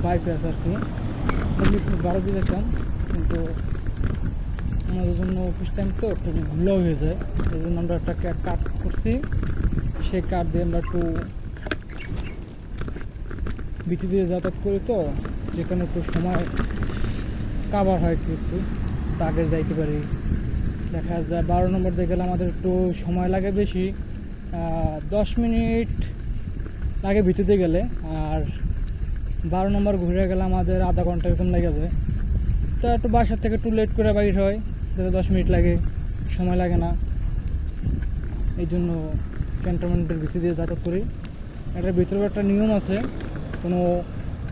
Bypass আর কি, 12 দিয়েছিলাম, কিন্তু আমাদের জন্য অফিস টাইম তো একটু ভুলও হয়ে যায়, এই জন্য আমরা একটা কাট করছি। সেই কাট দিয়ে আমরা একটু বিচি দিয়ে যাতায়াত করি, তো যেখানে একটু সময় কাভার হয়, একটু আগে যাইতে পারি। দেখা যায় 12 নম্বর দিয়ে গেলে আমাদের একটু সময় লাগে বেশি, 10 মিনিট লাগে ভিতরে গেলে, আর 12 নম্বর ঘুরে গেলে আমাদের আধা ঘন্টা এরকম লেগে যায়। তা একটু বাসার থেকে একটু লেট করে বাইর হয়, যাতে 10 মিনিট লাগে, সময় লাগে না। এই জন্য ক্যান্টনমেন্টের ভিতর দিয়ে যাতায়াত করি। এটার ভিতরে একটা নিয়ম আছে, কোনো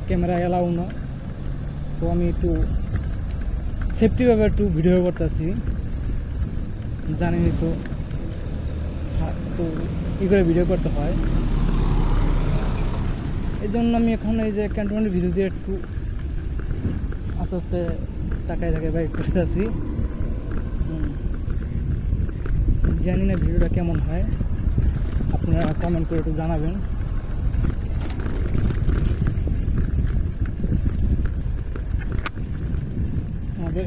ক্যামেরা এলাও না, তো আমি একটু সেফটিভাবে একটু ভিডিও করতেছি, জানিনি তো একটু কী করে ভিডিও করতে হয়। এই জন্য আমি এখন এই যে ক্যান্টনমেন্টের ভিতর দিয়ে একটু আস্তে আস্তে তাকায় বাইক করতে আছি। জানি না ভিডিওটা কেমন হয়, আপনারা কমেন্ট করে একটু জানাবেন। আমাদের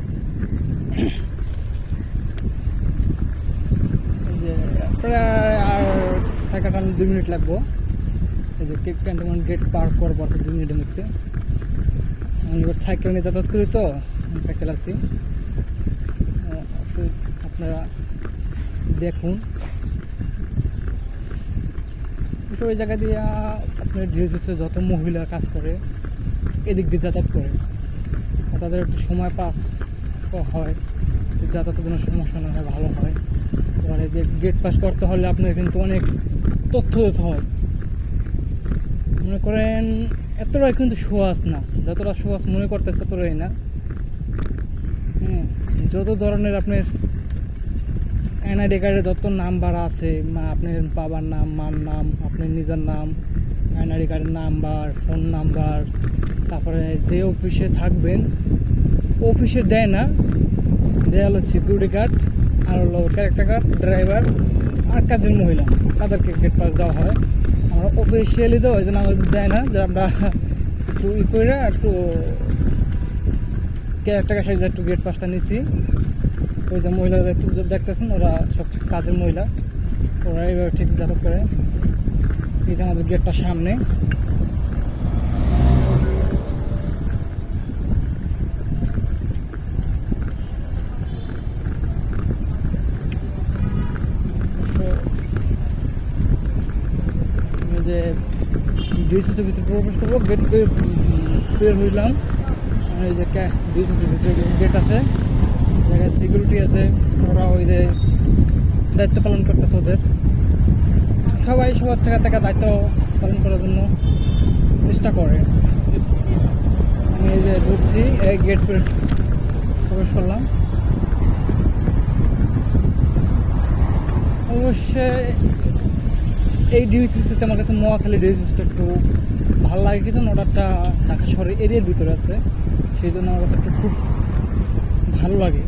এই যে প্রায় আর সাইকেল 2 মিনিট লাগবো, এই যে ক্যান্টনমেন্ট গেট পার করার পর 2 মিনিটের মধ্যে। আমি এবার সাইকেল নিয়ে যাতায়াত করি, তো সাইকেল আছি, আপনারা দেখুন। ওই জায়গা দিয়ে আপনার ডিএসএসে যত মহিলা কাজ করে এদিক দিয়ে যাতায়াত করে, তাদের একটু সময় পাস হয়, যাতায়াতের জন্য সমস্যা না হয়, ভালো হয়। এবার এই যে গেট পাস করতে হলে আপনার কিন্তু অনেক তথ্য দিতে হয়। মনে করেন এতটাই কিন্তু সহজ না, যতটা সহজ মনে করতেছে ততটাই না। হ্যাঁ, যত ধরনের আপনার এনআইডি কার্ডে যত নাম্বার আছে, আপনার বাবার নাম, মার নাম, আপনার নিজের নাম, এনআইডি কার্ডের নাম্বার, ফোন নাম্বার, তারপরে যে অফিসে থাকবেন অফিসে দেয় না, দেয়া হলো সিকিউরিটি গার্ড, আর হলো ক্যারেক্টার কার্ড, ড্রাইভার আর কাজের মহিলা, তাদেরকে গেট পাস দেওয়া হয়। আমরা অফিসিয়ালি দেওয়া ওই জন্য আমাদের দেয় না, যে আমরা একটু করে একটু ক্যারেক্টার সাইজে একটু গেট পাসটা নিচ্ছি। ওই যে মহিলারা একটু দেখতেছেন, ওরা সব কাজের মহিলা, ওরা এইভাবে ঠিক যাতায়াত করে। এই যে আমাদের গেটটার সামনে, যে ডিএসএসের ভিতরে প্রবেশ করবো, গেট বের হইলাম। এই যে ডিএসএসের ভিতরে গেট আছে, জায়গায় সিকিউরিটি আছে, ওরা ওই যে দায়িত্ব পালন করতেছে ওদের। সবাই সবার থেকে দায়িত্ব পালন করার জন্য চেষ্টা করে। আমি এই যে ঢুকছি, এই গেট প্রবেশ করলাম। অবশ্যই এই ডিএসএসিতে আমার কাছে মহাখালী ডিএসএসটা একটু ভালো লাগে, কিছু অর্ডারটা ঢাকা শহরের এরিয়ার ভিতরে আছে, সেই জন্য আমার কাছে একটু খুব ভালো লাগে।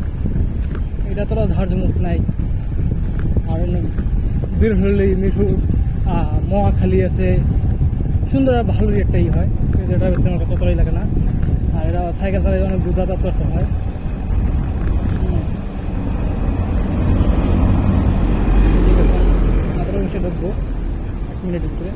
এটা তোরা ধার্যমুখ নাই, আর বের হলেই মিঠু মহাখালী আছে, সুন্দর আর ভালোই একটাই হয়, কিন্তু এটার ভিতরে আমার কাছে অতটাই লাগে না। আর এটা সাইকেল চালাই অনেক দূর যাতায়াত করতে হয়। আমাদের অবশ্যই ঢুকবো 1 মিনিটের ভিতরে।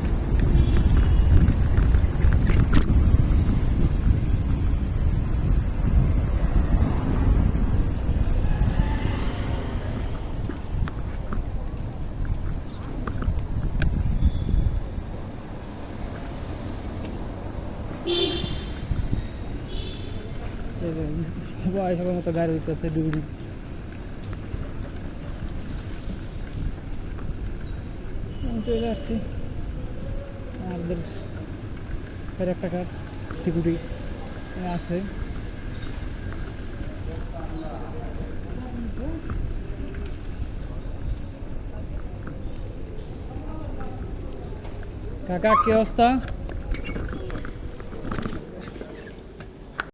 সবাই সবার মতো গাড়ি দিতেছে, ডিউটি চলে আসছি। আমাদের ক্যারেক্টার কার্ড সিকিউরিটি আছে। কাকা কি অবস্থা?